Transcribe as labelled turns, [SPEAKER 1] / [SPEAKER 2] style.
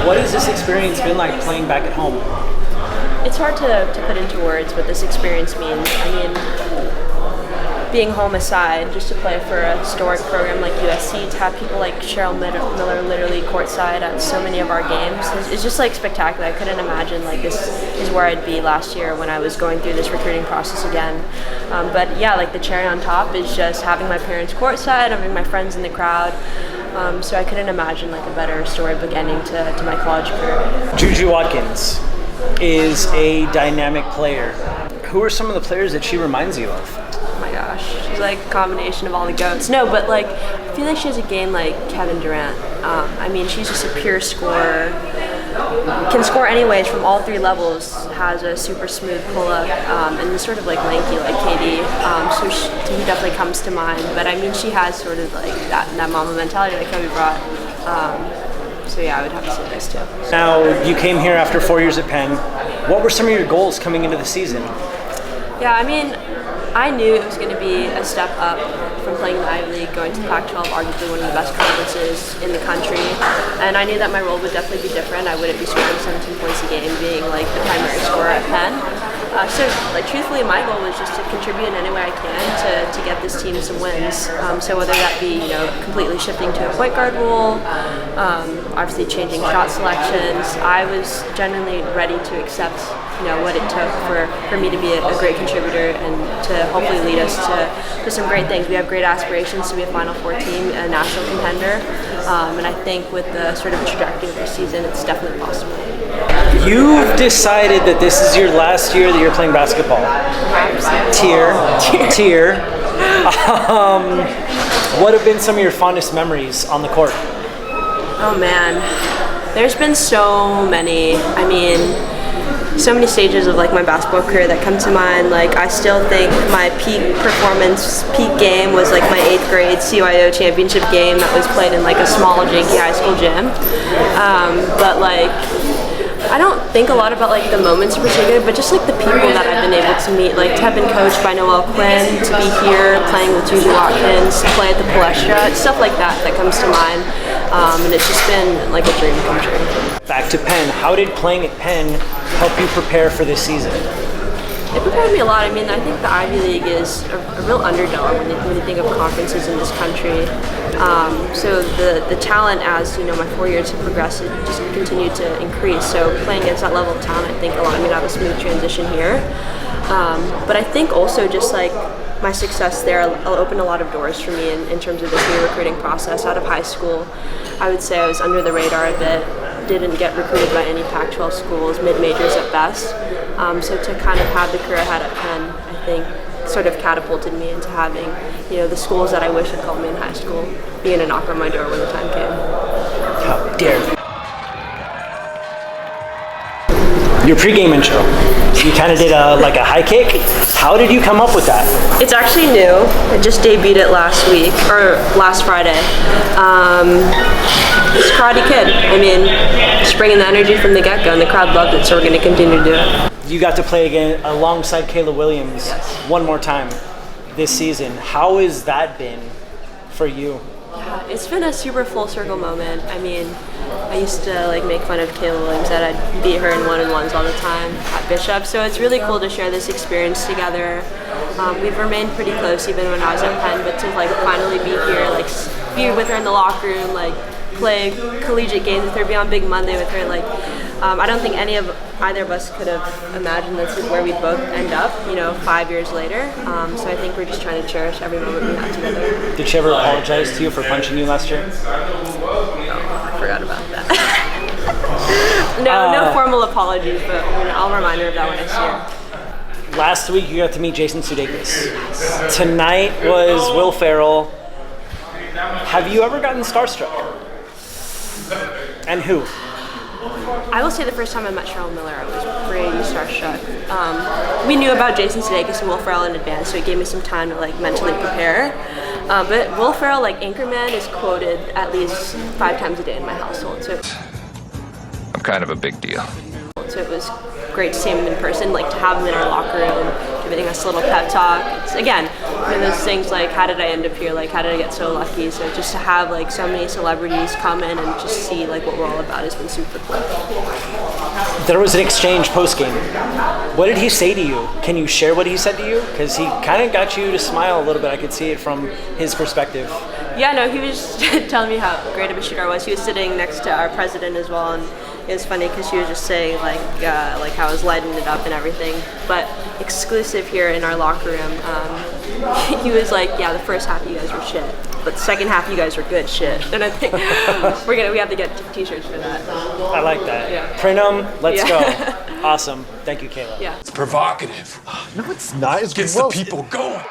[SPEAKER 1] What has this experience been like playing back at home?
[SPEAKER 2] It's hard to put into words what this experience means. I mean, being home aside, just to play for a historic program like USC, to have people like Cheryl Miller literally courtside at so many of our games, it's just like spectacular. I couldn't imagine like this is where I'd be last year when I was going through this recruiting process again. But yeah, like the cherry on top is just having my parents courtside, having my friends in the crowd. So I couldn't imagine like a better storybook ending to my college career.
[SPEAKER 1] Juju Watkins is a dynamic player. Who are some of the players that she reminds you of?
[SPEAKER 2] Oh my gosh, she's like a combination of all the GOATs. No, but like I feel like she has a game like Kevin Durant. I mean, she's just a pure scorer. Can score anyways from all three levels. Has a super smooth pull-up and is sort of like lanky like KD. So he definitely comes to mind. But I mean, she has sort of like that mama mentality that Kobe brought. So yeah, I would have to say those two.
[SPEAKER 1] Now, you came here after 4 years at Penn. What were some of your goals coming into the season?
[SPEAKER 2] Yeah, I mean, I knew it was going to be a step up from playing in the Ivy League, going to the Pac-12, arguably one of the best conferences in the country. And I knew that my role would definitely be different. I wouldn't be scoring 17 points a game, being like the primary scorer at Penn. So, like, truthfully, my goal was just to contribute in any way I can to get this team some wins. So whether that be, completely shifting to a point guard role, obviously changing shot selections, I was genuinely ready to accept, what it took for me to be a great contributor and to hopefully lead us to some great things. We have great aspirations to be a Final Four team, a national contender, and I think with the sort of trajectory of this season, it's definitely possible.
[SPEAKER 1] You've decided that this is your last year that you're playing basketball. Tear. What have been some of your fondest memories on the court?
[SPEAKER 2] Oh man, there's been so many. I mean, so many stages of like my basketball career that come to mind. Like I still think my peak performance, peak game was like my 8th grade CYO championship game that was played in like a small janky high school gym. But like I don't think a lot about like the moments in particular, but just like the people that I've been able to meet, like to have been coached by Noel Quinn, to be here playing with Juju Watkins, to play at the Palestra, it's stuff like that comes to mind, and it's just been like a dream come true.
[SPEAKER 1] Back to Penn, how did playing at Penn help you prepare for this season?
[SPEAKER 2] It prepared me a lot. I mean, I think the Ivy League is a real underdog when you think of conferences in this country. So the talent as, my 4 years have progressed, it just continued to increase. So playing against that level of talent, I think allowed me to have a smooth transition here. But I think also just like my success there opened a lot of doors for me in terms of this new recruiting process. Out of high school, I would say I was under the radar a bit. Didn't get recruited by any Pac-12 schools, mid-majors at best. So to kind of have the career I had at Penn, I think sort of catapulted me into having, the schools that I wish had called me in high school, being a knock on my door when the time came.
[SPEAKER 1] How dare you. Your pregame intro, you kind of did a high kick. How did you come up with that?
[SPEAKER 2] It's actually new. I just debuted it last Friday. It's Karate Kid. I mean, just bringing the energy from the get-go, and the crowd loved it, so we're going to continue to do it.
[SPEAKER 1] You got to play again alongside Kayla Williams one more time this season. How has that been for you?
[SPEAKER 2] Yeah, it's been a super full circle moment. I mean, I used to make fun of Kayla Williams that I'd beat her in one-on-ones all the time at Bishop. So it's really cool to share this experience together. We've remained pretty close even when I was at Penn, but to finally be here, be with her in the locker room, play collegiate games with her, be on Big Monday with her. I don't think either of us could have imagined this is where we both end up, 5 years later. So I think we're just trying to cherish every moment we have together.
[SPEAKER 1] Did she ever apologize to you for punching you last year?
[SPEAKER 2] Oh, I forgot about that. No formal apologies, but I'll remind her of that when I see her.
[SPEAKER 1] Last week you got to meet Jason Sudeikis. Tonight was Will Ferrell. Have you ever gotten starstruck? And who?
[SPEAKER 2] I will say the first time I met Cheryl Miller, I was pretty starstruck. We knew about Jason Sudeikis and Will Ferrell in advance, so it gave me some time to mentally prepare. But Will Ferrell, Anchorman, is quoted at least 5 times a day in my household. So
[SPEAKER 3] I'm kind of a big deal.
[SPEAKER 2] So it was great to see him in person, to have him in our locker room, giving us a little pep talk. It's, again, one of those things like, how did I end up here? Like, how did I get so lucky? So just to have like so many celebrities come in and just see like what we're all about has been super cool.
[SPEAKER 1] There was an exchange post-game. What did he say to you? Can you share what he said to you? Because he kind of got you to smile a little bit. I could see it from his perspective.
[SPEAKER 2] Yeah, no, he was telling me how great of a shooter I was. He was sitting next to our president as well, and it was funny because she was just saying like how I was lighting it up and everything. But exclusive here in our locker room, he was like, yeah, the first half you guys were shit, but the second half you guys were good shit. And I think we have to get t-shirts for that.
[SPEAKER 1] I like that.
[SPEAKER 2] Yeah.
[SPEAKER 1] Print them. Let's go. Awesome. Thank you, Kayla.
[SPEAKER 2] Yeah.
[SPEAKER 4] It's provocative.
[SPEAKER 5] No, it's not. It's
[SPEAKER 4] Gets
[SPEAKER 5] gross.
[SPEAKER 4] the people going.